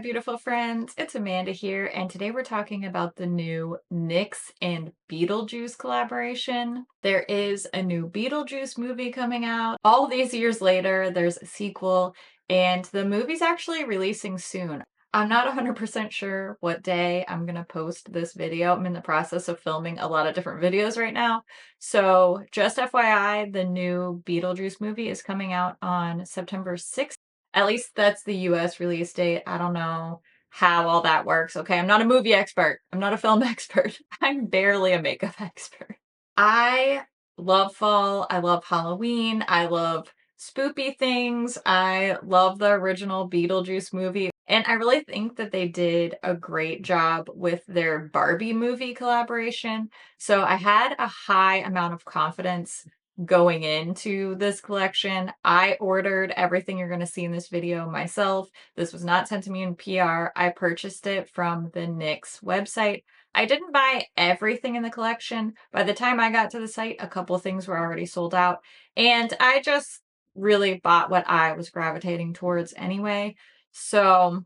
beautiful friends. It's Amanda here, and today we're talking about the new NYX and Beetlejuice collaboration. There is a new Beetlejuice movie coming out. All these years later, there's a sequel, and the movie's actually releasing soon. I'm not 100% sure what day I'm gonna post this video. I'm in the process of filming a lot of different videos right now. So, just FYI, the new Beetlejuice movie is coming out on September 6th. At least that's the US release date. I don't know how all that works, okay? I'm not a movie expert. I'm not a film expert. I'm barely a makeup expert. I love fall. I love Halloween. I love spoopy things. I love the original Beetlejuice movie. And I really think that they did a great job with their Barbie movie collaboration. So I had a high amount of confidence going into this collection. I ordered everything you're going to see in this video myself. This was not sent to me in PR. I purchased it from the NYX website. I didn't buy everything in the collection. By the time I got to the site, a couple things were already sold out, and I just really bought what I was gravitating towards anyway. So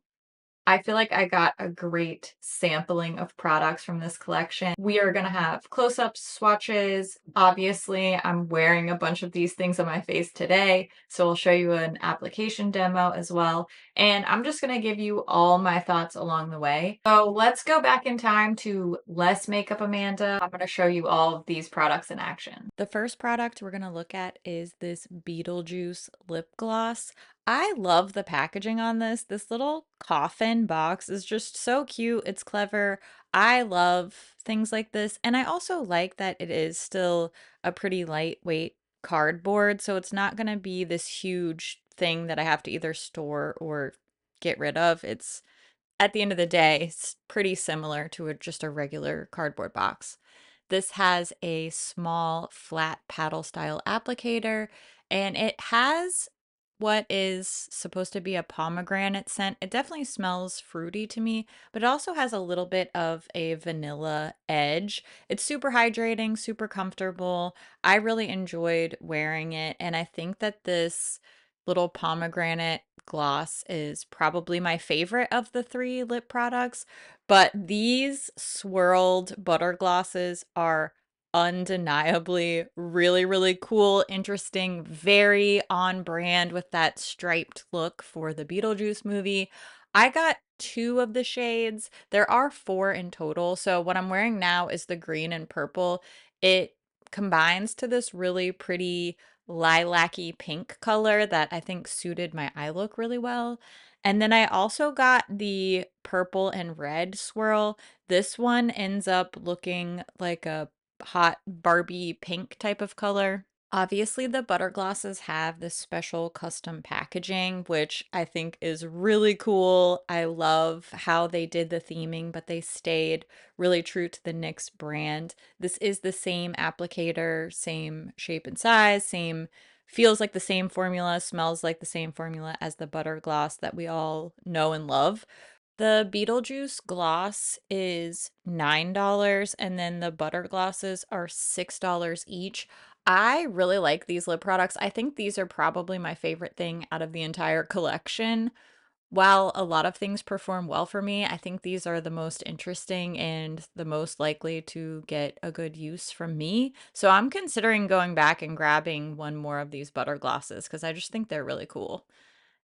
I feel like I got a great sampling of products from this collection. We are gonna have close-ups, swatches. Obviously, I'm wearing a bunch of these things on my face today, so I'll show you an application demo as well. And I'm just gonna give you all my thoughts along the way. So let's go back in time to Less Makeup Amanda. I'm gonna show you all of these products in action. The first product we're gonna look at is this Beetlejuice lip gloss. I love the packaging on this. This little coffin box is just so cute. It's clever. I love things like this. And I also like that it is still a pretty lightweight cardboard. So it's not going to be this huge thing that I have to either store or get rid of. It's at the end of the day, it's pretty similar to just a regular cardboard box. This has a small flat paddle style applicator, and it has what is supposed to be a pomegranate scent. It definitely smells fruity to me, but it also has a little bit of a vanilla edge. It's super hydrating, super comfortable. I really enjoyed wearing it, and I think that this little pomegranate gloss is probably my favorite of the three lip products, but these swirled butter glosses are undeniably really, really cool, interesting, very on brand with that striped look for the Beetlejuice movie. I got two of the shades. There are four in total. So what I'm wearing now is the green and purple. It combines to this really pretty lilac-y pink color that I think suited my eye look really well. And then I also got the purple and red swirl. This one ends up looking like a hot Barbie pink type of color. Obviously, the butter glosses have this special custom packaging, which I think is really cool. I love how they did the theming, but they stayed really true to the NYX brand. This is the same applicator, same shape and size, same feels like the same formula, smells like the same formula as the butter gloss that we all know and love. The Beetlejuice gloss is $9, and then the butter glosses are $6 each. I really like these lip products. I think these are probably my favorite thing out of the entire collection. While a lot of things perform well for me, I think these are the most interesting and the most likely to get a good use from me. So I'm considering going back and grabbing one more of these butter glosses because I just think they're really cool.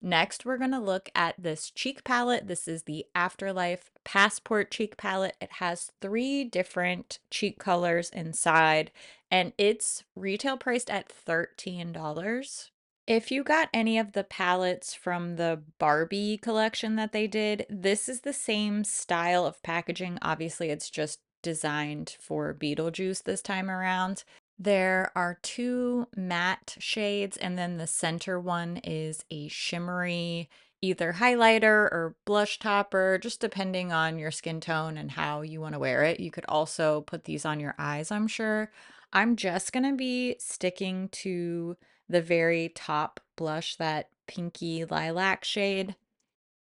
Next, we're going to look at this cheek palette. This is the Afterlife Passport cheek palette. It has three different cheek colors inside, and it's retail priced at $13. If you got any of the palettes from the Barbie collection that they did, this is the same style of packaging. Obviously, it's just designed for Beetlejuice this time around. There are two matte shades, and then the center one is a shimmery either highlighter or blush topper, just depending on your skin tone and how you want to wear it. You could also put these on your eyes, I'm sure. I'm just going to be sticking to the very top blush, that pinky lilac shade.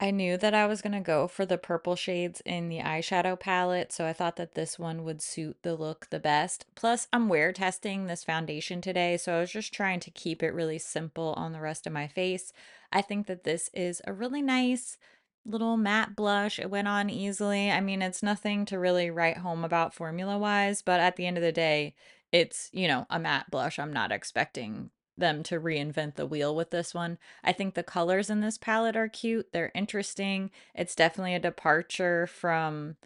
I knew that I was going to go for the purple shades in the eyeshadow palette, so I thought that this one would suit the look the best. Plus, I'm wear testing this foundation today, so I was just trying to keep it really simple on the rest of my face. I think that this is a really nice little matte blush. It went on easily. I mean, it's nothing to really write home about formula wise, but at the end of the day, it's, a matte blush. I'm not expecting them to reinvent the wheel with this one. I think the colors in this palette are cute. They're interesting. It's definitely a departure from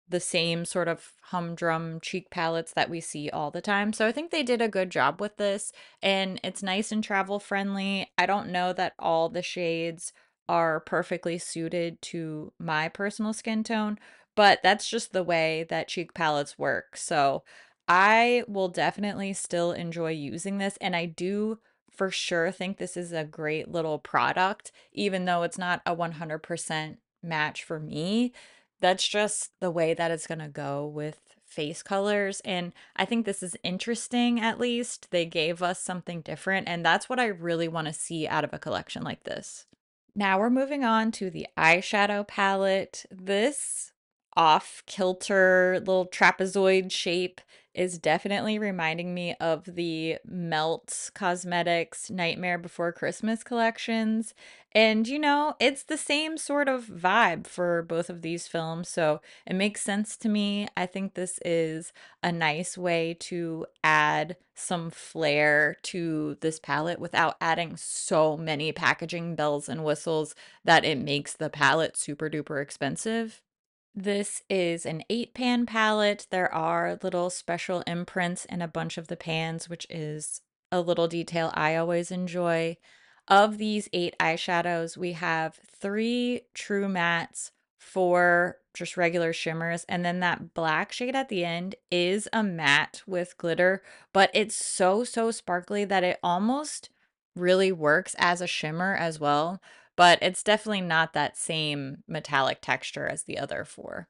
the same sort of humdrum cheek palettes that we see all the time. So I think they did a good job with this, and it's nice and travel friendly. I don't know that all the shades are perfectly suited to my personal skin tone, but that's just the way that cheek palettes work. So I will definitely still enjoy using this, and I do for sure think this is a great little product, even though it's not a 100% match for me. That's just the way that it's gonna go with face colors, and I think this is interesting, at least. They gave us something different, and that's what I really wanna see out of a collection like this. Now we're moving on to the eyeshadow palette. This off-kilter little trapezoid shape is definitely reminding me of the Melt Cosmetics Nightmare Before Christmas collections. And it's the same sort of vibe for both of these films, so it makes sense to me. I think this is a nice way to add some flair to this palette without adding so many packaging bells and whistles that it makes the palette super duper expensive. This is an 8-pan palette. There are little special imprints in a bunch of the pans, which is a little detail I always enjoy. Of these 8 eyeshadows, we have 3 true mattes, 4 just regular shimmers, and then that black shade at the end is a matte with glitter, but it's so, so sparkly that it almost really works as a shimmer as well, but it's definitely not that same metallic texture as the other 4.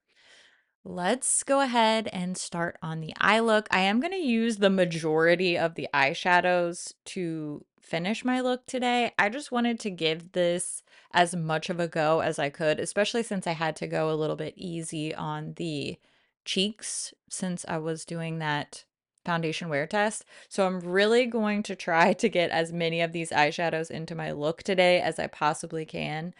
Let's go ahead and start on the eye look. I am going to use the majority of the eyeshadows to finish my look today. I just wanted to give this as much of a go as I could, especially since I had to go a little bit easy on the cheeks since I was doing that foundation wear test. So I'm really going to try to get as many of these eyeshadows into my look today as I possibly can.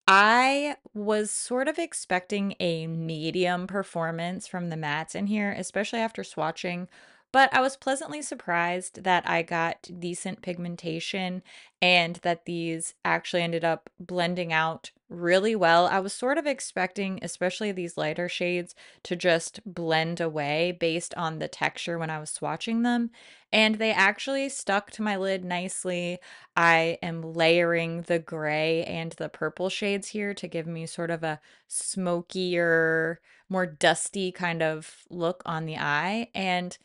I was sort of expecting a medium performance from the mattes in here, especially after swatching, but I was pleasantly surprised that I got decent pigmentation and that these actually ended up blending out really well. I was sort of expecting, especially these lighter shades, to just blend away based on the texture when I was swatching them, and they actually stuck to my lid nicely. I am layering the gray and the purple shades here to give me sort of a smokier, more dusty kind of look on the eye, and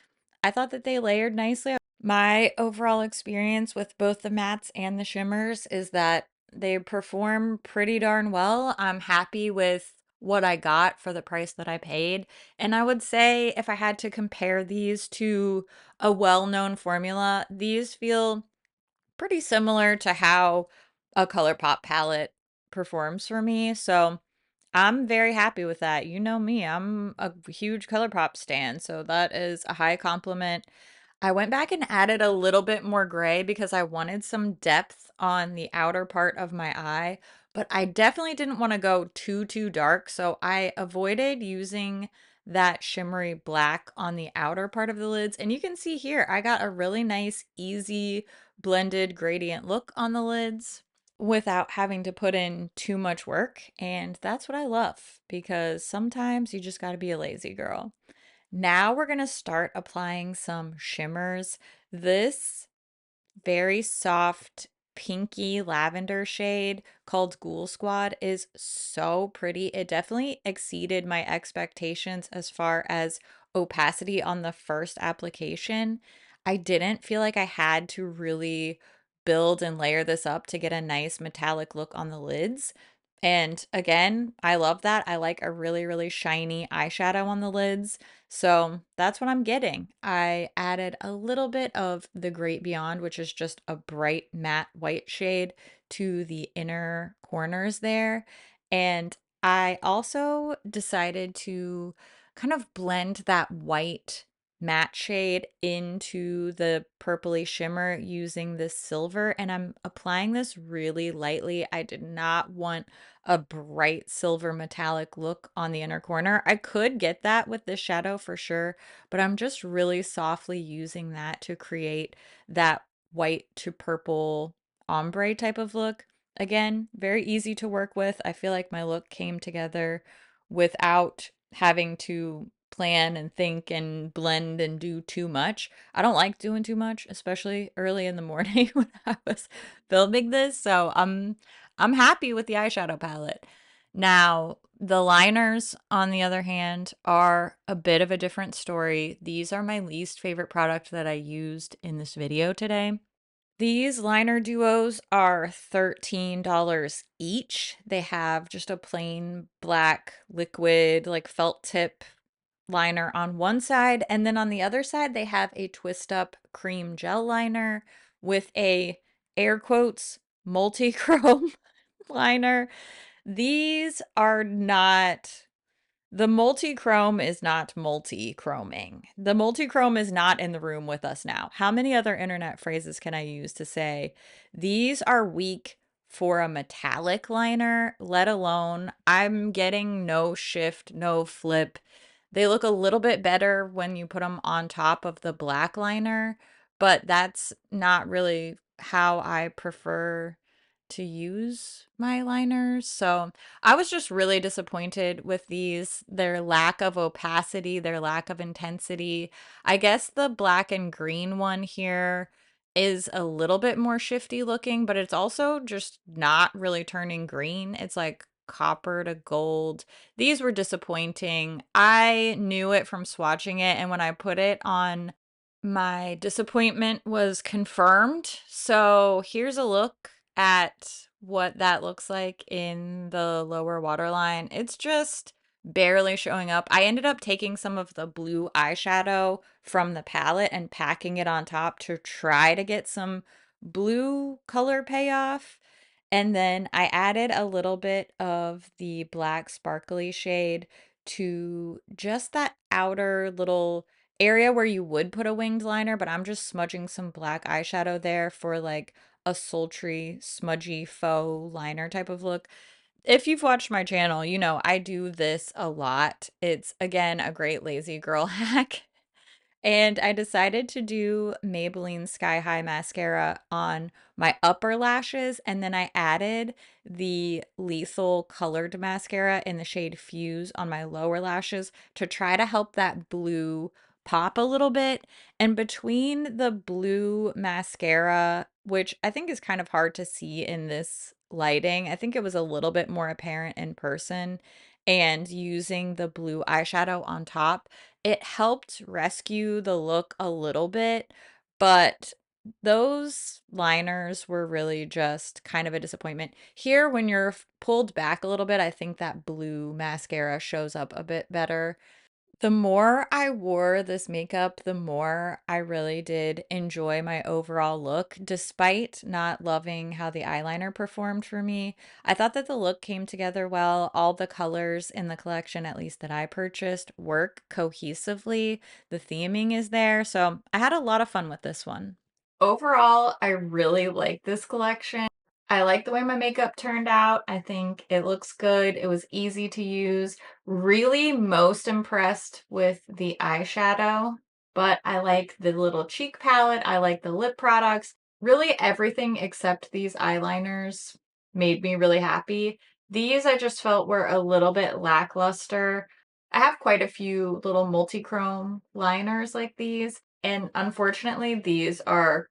I thought that they layered nicely. My overall experience with both the mattes and the shimmers is that they perform pretty darn well. I'm happy with what I got for the price that I paid, and I would say if I had to compare these to a well-known formula, these feel pretty similar to how a ColourPop palette performs for me, so I'm very happy with that. You know me, I'm a huge ColourPop stan, so that is a high compliment. I went back and added a little bit more gray because I wanted some depth on the outer part of my eye, but I definitely didn't want to go too dark, so I avoided using that shimmery black on the outer part of the lids. And you can see here, I got a really nice, easy, blended gradient look on the lids without having to put in too much work. And that's what I love because sometimes you just got to be a lazy girl. Now we're going to start applying some shimmers. This very soft pinky lavender shade called Ghoul Squad is so pretty. It definitely exceeded my expectations as far as opacity on the first application. I didn't feel like I had to really build and layer this up to get a nice metallic look on the lids. And again, I love that. I like a really, really shiny eyeshadow on the lids. So that's what I'm getting. I added a little bit of the Great Beyond, which is just a bright matte white shade, to the inner corners there. And I also decided to kind of blend that white matte shade into the purpley shimmer using this silver, and I'm applying this really lightly. I did not want a bright silver metallic look on the inner corner. I could get that with this shadow for sure, but I'm just really softly using that to create that white to purple ombre type of look. Again, very easy to work with. I feel like my look came together without having to plan and think and blend and do too much. I don't like doing too much, especially early in the morning when I was filming this. So I'm happy with the eyeshadow palette. Now, the liners, on the other hand, are a bit of a different story. These are my least favorite product that I used in this video today. These liner duos are $13 each. They have just a plain black liquid, like felt tip liner on one side, and then on the other side, they have a twist up cream gel liner with a air quotes multi-chrome liner. These are not the multi-chrome is not multi-chroming. The multi-chrome is not in the room with us now. How many other internet phrases can I use to say these are weak for a metallic liner, let alone I'm getting no shift, no flip. They look a little bit better when you put them on top of the black liner, but that's not really how I prefer to use my liners. So I was just really disappointed with these, their lack of opacity, their lack of intensity. I guess the black and green one here is a little bit more shifty looking, but it's also just not really turning green. It's like copper to gold. These were disappointing. I knew it from swatching it, and when I put it on, my disappointment was confirmed. So here's a look at what that looks like in the lower waterline. It's just barely showing up. I ended up taking some of the blue eyeshadow from the palette and packing it on top to try to get some blue color payoff. And then I added a little bit of the black sparkly shade to just that outer little area where you would put a winged liner, but I'm just smudging some black eyeshadow there for like a sultry, smudgy faux liner type of look. If you've watched my channel, you know I do this a lot. It's again a great lazy girl hack. And I decided to do Maybelline Sky High Mascara on my upper lashes, and then I added the Lethal Colored Mascara in the shade Fuse on my lower lashes to try to help that blue pop a little bit. And between the blue mascara, which I think is kind of hard to see in this lighting, I think it was a little bit more apparent in person, and using the blue eyeshadow on top, it helped rescue the look a little bit, but those liners were really just kind of a disappointment. Here, when you're pulled back a little bit, I think that blue mascara shows up a bit better. The more I wore this makeup, the more I really did enjoy my overall look, despite not loving how the eyeliner performed for me. I thought that the look came together well. All the colors in the collection, at least that I purchased, work cohesively. The theming is there, so I had a lot of fun with this one. Overall, I really like this collection. I like the way my makeup turned out. I think it looks good. It was easy to use. Really most impressed with the eyeshadow, but I like the little cheek palette. I like the lip products. Really everything except these eyeliners made me really happy. These I just felt were a little bit lackluster. I have quite a few little multi-chrome liners like these, and unfortunately, these are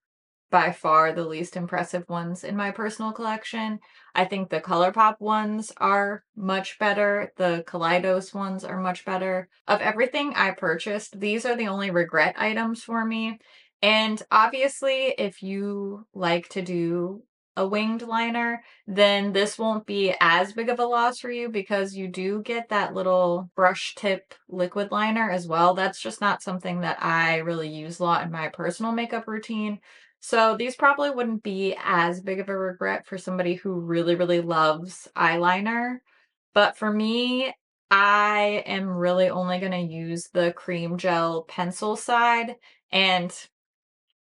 by far the least impressive ones in my personal collection. I think the ColourPop ones are much better. The Kaleidos ones are much better. Of everything I purchased, these are the only regret items for me. And obviously, if you like to do a winged liner, then this won't be as big of a loss for you because you do get that little brush tip liquid liner as well. That's just not something that I really use a lot in my personal makeup routine. So these probably wouldn't be as big of a regret for somebody who really, really loves eyeliner. But for me, I am really only gonna use the cream gel pencil side, and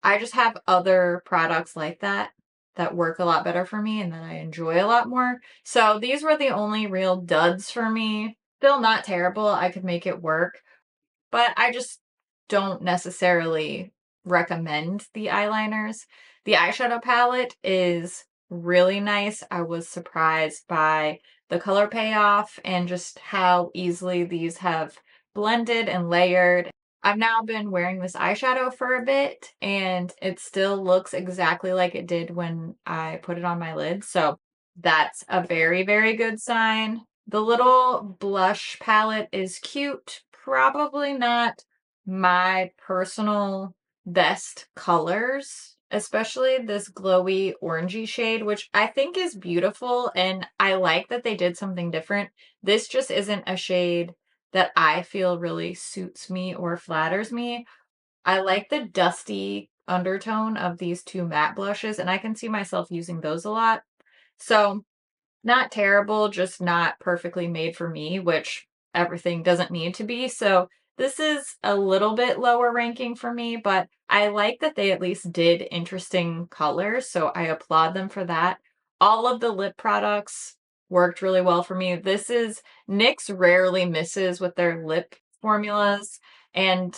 I just have other products like that that work a lot better for me and that I enjoy a lot more. So these were the only real duds for me. Still not terrible. I could make it work, but I just don't necessarily recommend the eyeliners. The eyeshadow palette is really nice. I was surprised by the color payoff and just how easily these have blended and layered. I've now been wearing this eyeshadow for a bit and it still looks exactly like it did when I put it on my lid. So that's a very, very good sign. The little blush palette is cute. Probably not my personal best colors, especially this glowy orangey shade, which I think is beautiful and I like that they did something different. This just isn't a shade that I feel really suits me or flatters me. I like the dusty undertone of these two matte blushes, and I can see myself using those a lot. So not terrible, just not perfectly made for me, which everything doesn't need to be. So this is a little bit lower ranking for me, but I like that they at least did interesting colors, so I applaud them for that. All of the lip products worked really well for me. This is NYX rarely misses with their lip formulas, and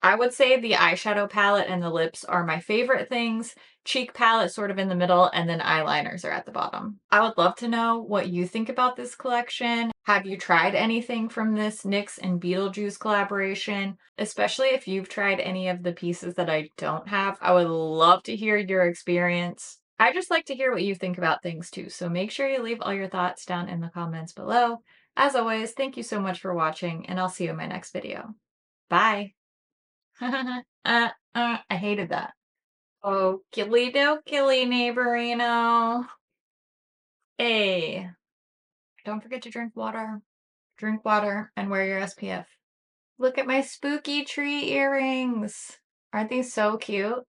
I would say the eyeshadow palette and the lips are my favorite things. Cheek palette sort of in the middle, and then eyeliners are at the bottom. I would love to know what you think about this collection. Have you tried anything from this NYX and Beetlejuice collaboration? Especially if you've tried any of the pieces that I don't have. I would love to hear your experience. I just like to hear what you think about things too, so make sure you leave all your thoughts down in the comments below. As always, thank you so much for watching, and I'll see you in my next video. Bye! I hated that. Oh, killy do killy, neighborino. Hey, don't forget to drink water. Drink water and wear your SPF. Look at my spooky tree earrings. Aren't these so cute?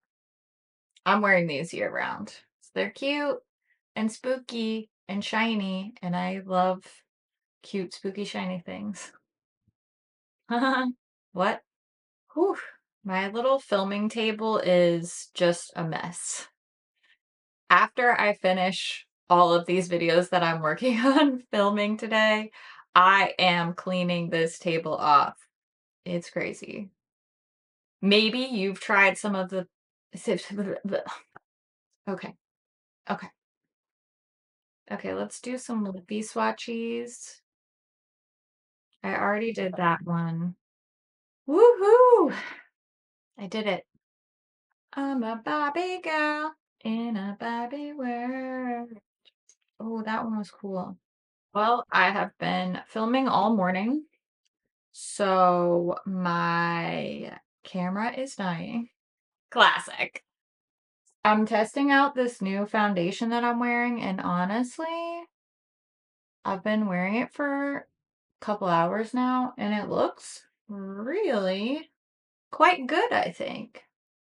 I'm wearing these year round. So they're cute and spooky and shiny, and I love cute, spooky, shiny things. What? Whew. My little filming table is just a mess. After I finish all of these videos that I'm working on filming today, I am cleaning this table off. It's crazy. Maybe you've tried some of the okay, okay, okay, let's do some lippy swatches. I already did that one. Woohoo! I did it. I'm a Barbie girl in a Barbie world. Oh, that one was cool. Well, I have been filming all morning, so my camera is dying. Classic. I'm testing out this new foundation that I'm wearing, and honestly, I've been wearing it for a couple hours now, and it looks really quite good, I think.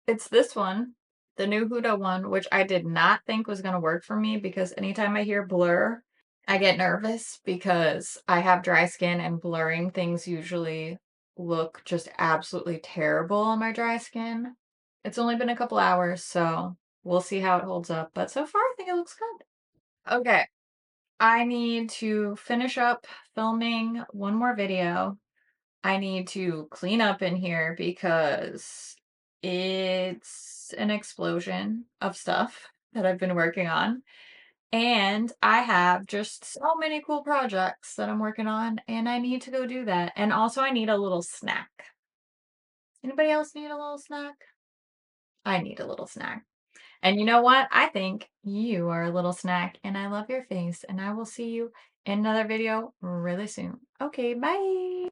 It's this one, the new Huda one, which I did not think was gonna work for me because anytime I hear blur, I get nervous because I have dry skin and blurring things usually look just absolutely terrible on my dry skin. It's only been a couple hours, so we'll see how it holds up, but so far I think it looks good. Okay, I need to finish up filming one more video. I need to clean up in here because it's an explosion of stuff that I've been working on. And I have just so many cool projects that I'm working on, and I need to go do that. And also, I need a little snack. Anybody else need a little snack? I need a little snack. And you know what? I think you are a little snack, and I love your face. And I will see you in another video really soon. Okay, bye.